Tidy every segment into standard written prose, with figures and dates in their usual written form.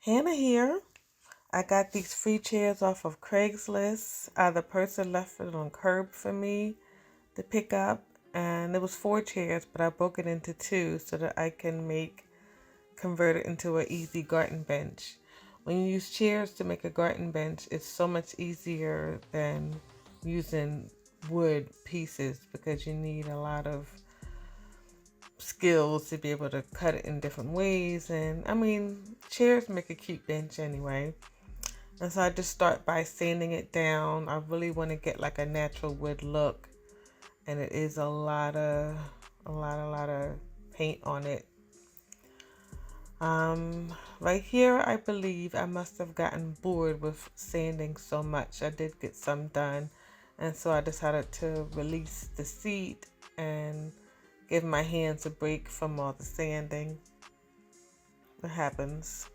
Hannah here. I got these free chairs off of Craigslist. The person left it on curb for me to pick up, and it was four chairs, but I broke it into two so that I can convert it into an easy garden bench. When you use chairs to make a garden bench, it's so much easier than using wood pieces because you need a lot of skills to be able to cut it in different ways. And I mean, chairs make a cute bench anyway. And so I just start by sanding it down. I really want to get like a natural wood look, and it is a lot of paint on it. Right here, I believe I must have gotten bored with sanding so much. I did get some done, and so I decided to release the seat and give my hands a break from all the sanding. It happens.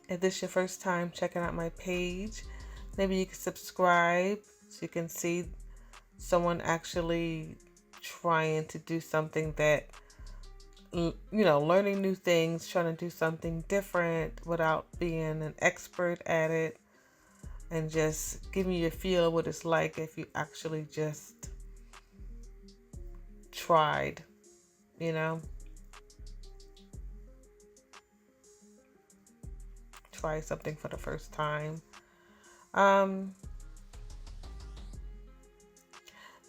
If this is your first time checking out my page, maybe you can subscribe so you can see someone actually trying to do something that, learning new things, trying to do something different without being an expert at it, and just giving you a feel of what it's like if you actually just tried, try something for the first time.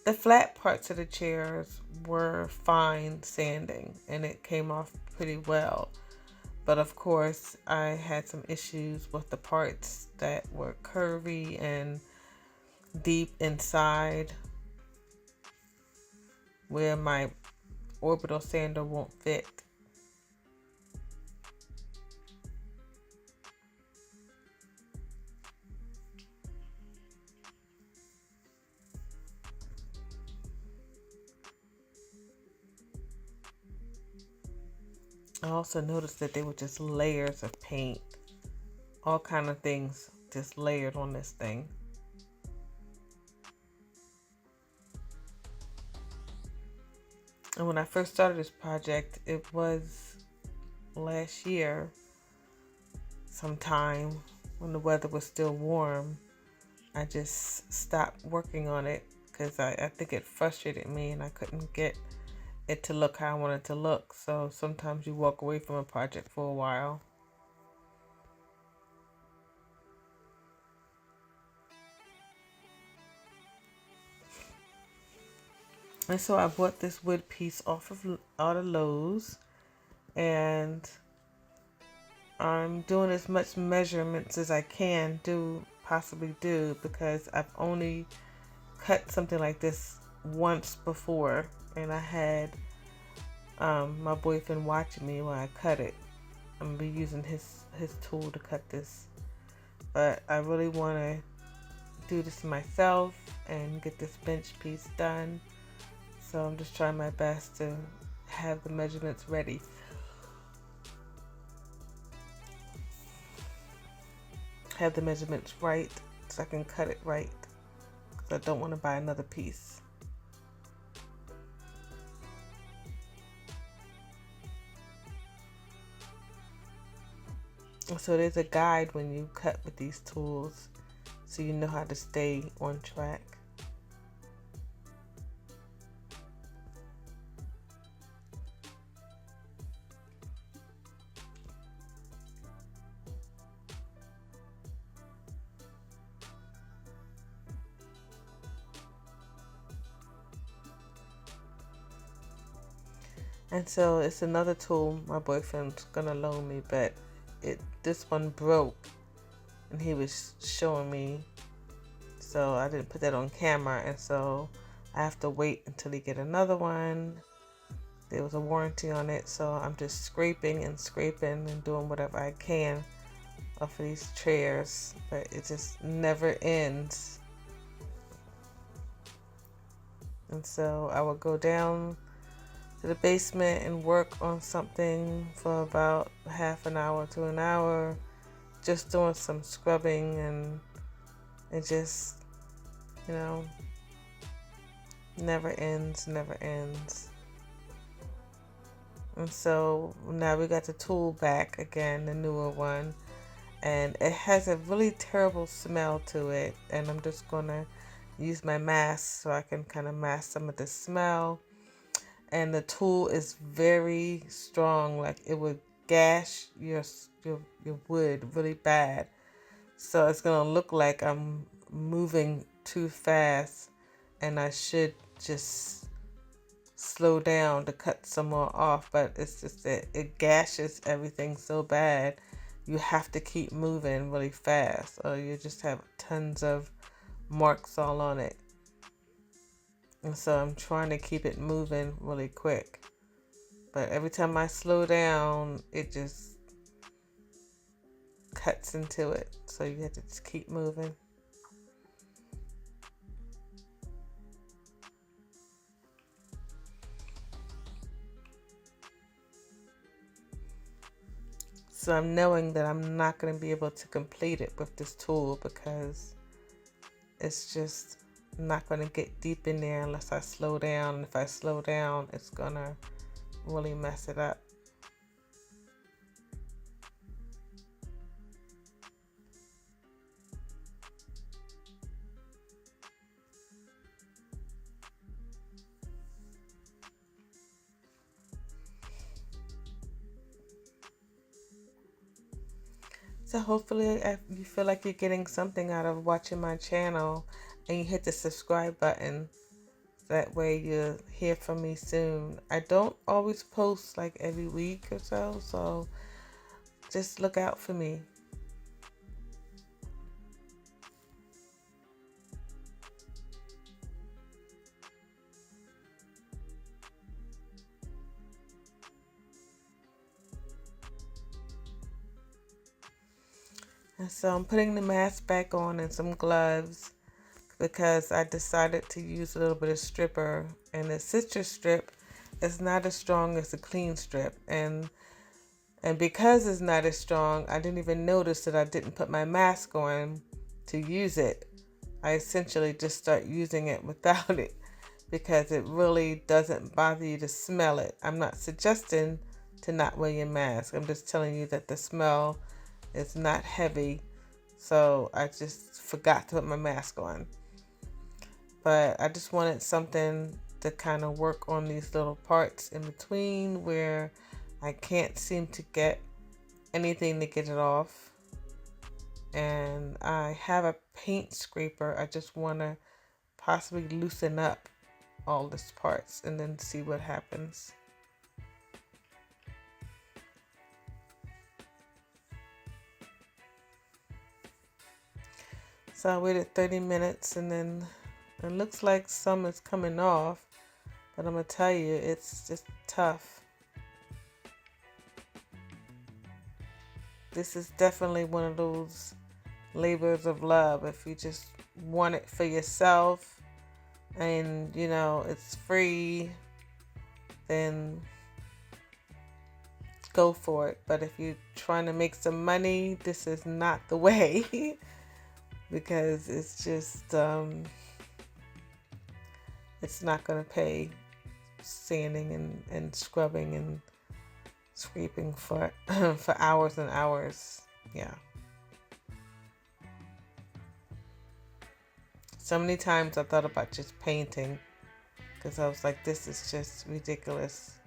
The flat parts of the chairs were fine sanding and it came off pretty well. But of course, I had some issues with the parts that were curvy and deep inside where my orbital sander won't fit. I also noticed that they were just layers of paint. All kind of things just layered on this thing. And when I first started this project, it was last year sometime when the weather was still warm. I just stopped working on it because I think it frustrated me and I couldn't get it to look how I wanted it to look. So sometimes you walk away from a project for a while. And so I bought this wood piece out of Lowe's, and I'm doing as much measurements as I can possibly do because I've only cut something like this once before, and I had my boyfriend watching me when I cut it. I'm gonna be using his tool to cut this, but I really want to do this myself and get this bench piece done. So I'm just trying my best to have the measurements ready. Have the measurements right so I can cut it right, because I don't want to buy another piece. So there's a guide when you cut with these tools so you know how to stay on track. And so it's another tool my boyfriend's gonna loan me, but this one broke and he was showing me, so I didn't put that on camera, and so I have to wait until he get another one. There was a warranty on it, so I'm just scraping and doing whatever I can off of these chairs, but it just never ends. And so I will go down to the basement and work on something for about half an hour to an hour, just doing some scrubbing, and it just, never ends. And so now we got the tool back again, the newer one. And it has a really terrible smell to it. And I'm just going to use my mask so I can kind of mask some of the smell. And the tool is very strong, like it would gash your wood really bad. So it's going to look like I'm moving too fast, and I should just slow down to cut some more off, but it's just that it gashes everything so bad. You have to keep moving really fast, or you just have tons of marks all on it. And so I'm trying to keep it moving really quick. But every time I slow down, it just cuts into it. So you have to just keep moving. So I'm knowing that I'm not going to be able to complete it with this tool because it's just not going to get deep in there unless I slow down. And if I slow down, it's going to really mess it up. So hopefully you feel like you're getting something out of watching my channel, and you hit the subscribe button. That way you'll hear from me soon. I don't always post like every week or so, so just look out for me. And so I'm putting the mask back on and some gloves because I decided to use a little bit of stripper, and the citrus strip is not as strong as the clean strip, and because it's not as strong, I didn't even notice that I didn't put my mask on to use it. I essentially just start using it without it because it really doesn't bother you to smell it. I'm not suggesting to not wear your mask. I'm just telling you that the smell is not heavy. So I just forgot to put my mask on. But I just wanted something to kind of work on these little parts in between where I can't seem to get anything to get it off. And I have a paint scraper. I just want to possibly loosen up all these parts and then see what happens. So I waited 30 minutes, and then it looks like some is coming off, but I'm gonna tell you, it's just tough. This is definitely one of those labors of love. If you just want it for yourself and you know it's free, then go for it. But if you're trying to make some money, this is not the way because it's just it's not going to pay sanding and scrubbing and scraping for for hours and hours. Yeah. So many times I thought about just painting because I was like, this is just ridiculous.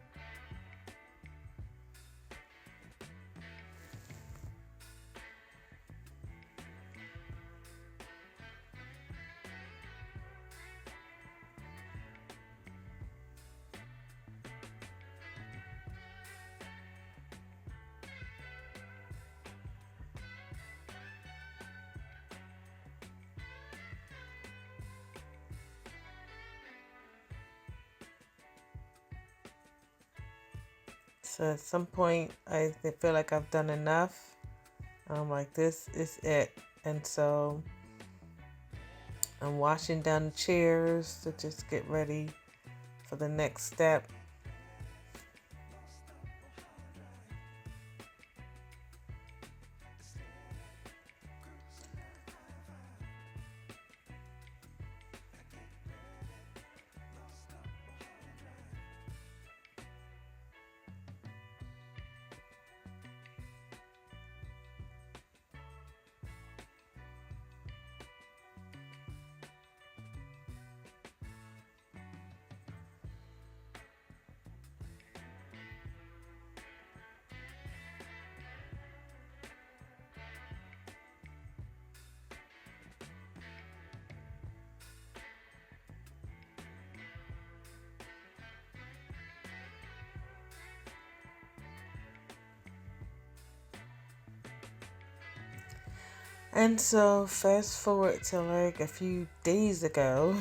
So at some point, I feel like I've done enough. I'm like, this is it. And so I'm washing down the chairs to just get ready for the next step. And so fast forward to like a few days ago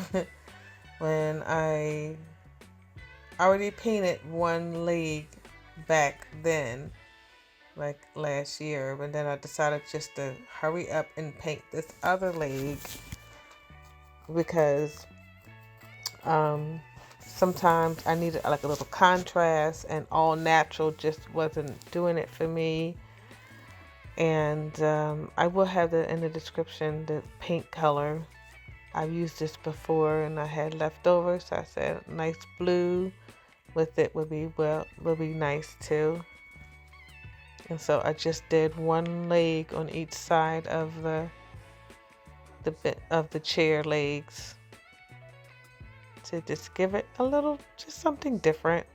when I already painted one leg back then, like last year, but then I decided just to hurry up and paint this other leg because um, sometimes I needed like a little contrast, and all natural just wasn't doing it for me. And I will have in the description the paint color. I've used this before and I had leftovers, so I said nice blue with it would be nice too. And so I just did one leg on each side of the bit of the chair legs to just give it a little, just something different.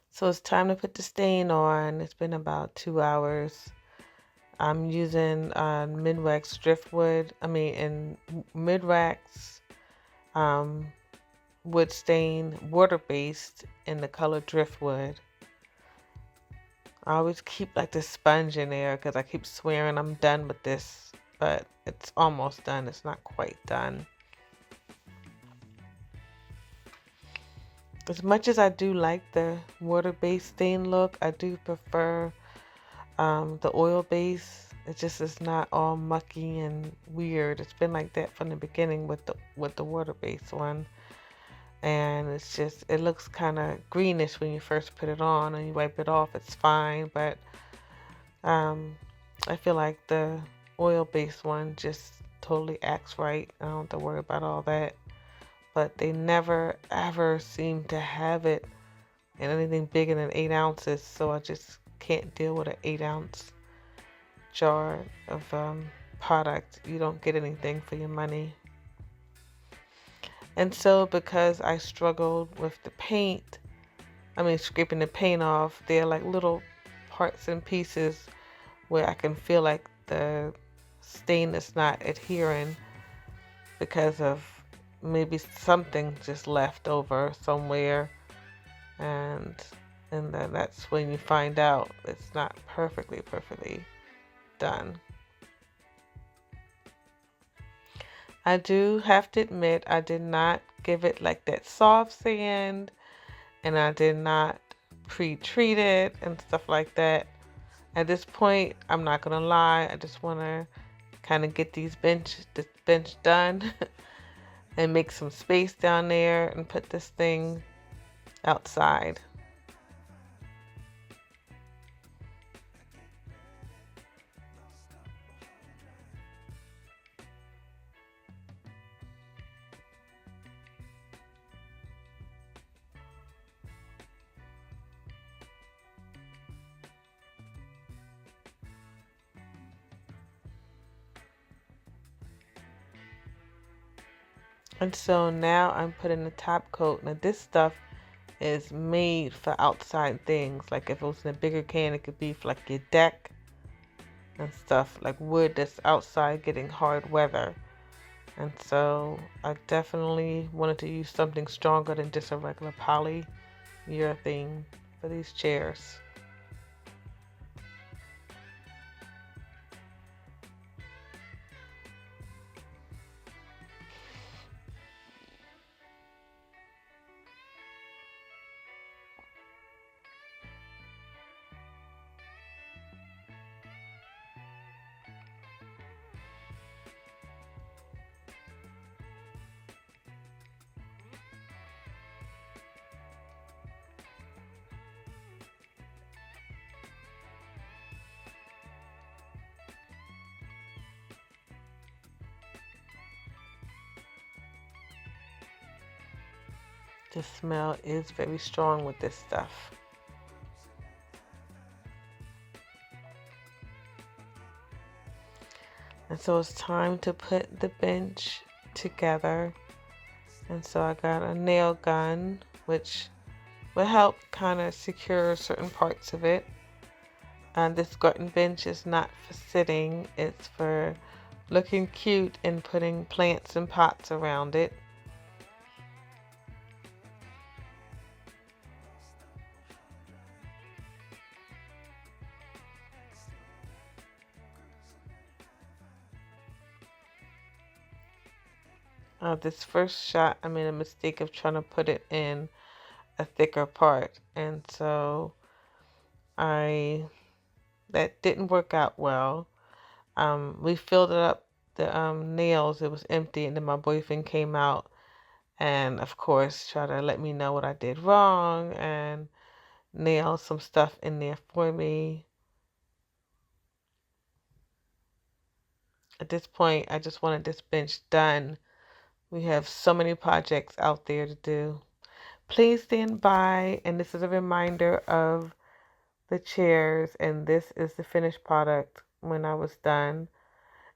So it's time to put the stain on. It's been about 2 hours. I'm using Minwax Driftwood. And Minwax wood stain water-based in the color Driftwood. I always keep like the sponge in there because I keep swearing I'm done with this, but it's almost done. It's not quite done. As much as I do like the water-based stain look, I do prefer the oil base. It just is not all mucky and weird. It's been like that from the beginning with the water-based one. And it's just, it looks kind of greenish when you first put it on, and you wipe it off, it's fine. But I feel like the oil-based one just totally acts right. I don't have to worry about all that. But they never ever seem to have it in anything bigger than 8 ounces, so I just can't deal with an 8-ounce jar of product. You don't get anything for your money. And so because I struggled with the paint, scraping the paint off, there are like little parts and pieces where I can feel like the stain is not adhering because of maybe something just left over somewhere, and then that's when you find out it's not perfectly done. I do have to admit I did not give it like that soft sand, and I did not pre-treat it and stuff like that. At this point, I'm not gonna lie, I just want to kind of get this bench done and make some space down there and put this thing outside. And so now I'm putting the top coat. Now this stuff is made for outside things. Like if it was in a bigger can, it could be for like your deck and stuff, like wood that's outside getting hard weather. And so I definitely wanted to use something stronger than just a regular polyurethane for these chairs. The smell is very strong with this stuff. And so it's time to put the bench together. And so I got a nail gun, which will help kind of secure certain parts of it. And this garden bench is not for sitting, it's for looking cute and putting plants and pots around it. This first shot, I made a mistake of trying to put it in a thicker part, and so that didn't work out well. We filled it up, the nails, it was empty, and then my boyfriend came out and of course tried to let me know what I did wrong and nail some stuff in there for me. At this point, I just wanted this bench done. We have so many projects out there to do. Please stand by, and this is a reminder of the chairs, and this is the finished product when I was done.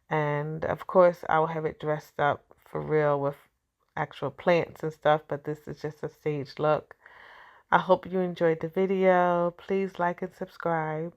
And of course, I will have it dressed up for real with actual plants and stuff, but this is just a stage look. I hope you enjoyed the video. Please like and subscribe.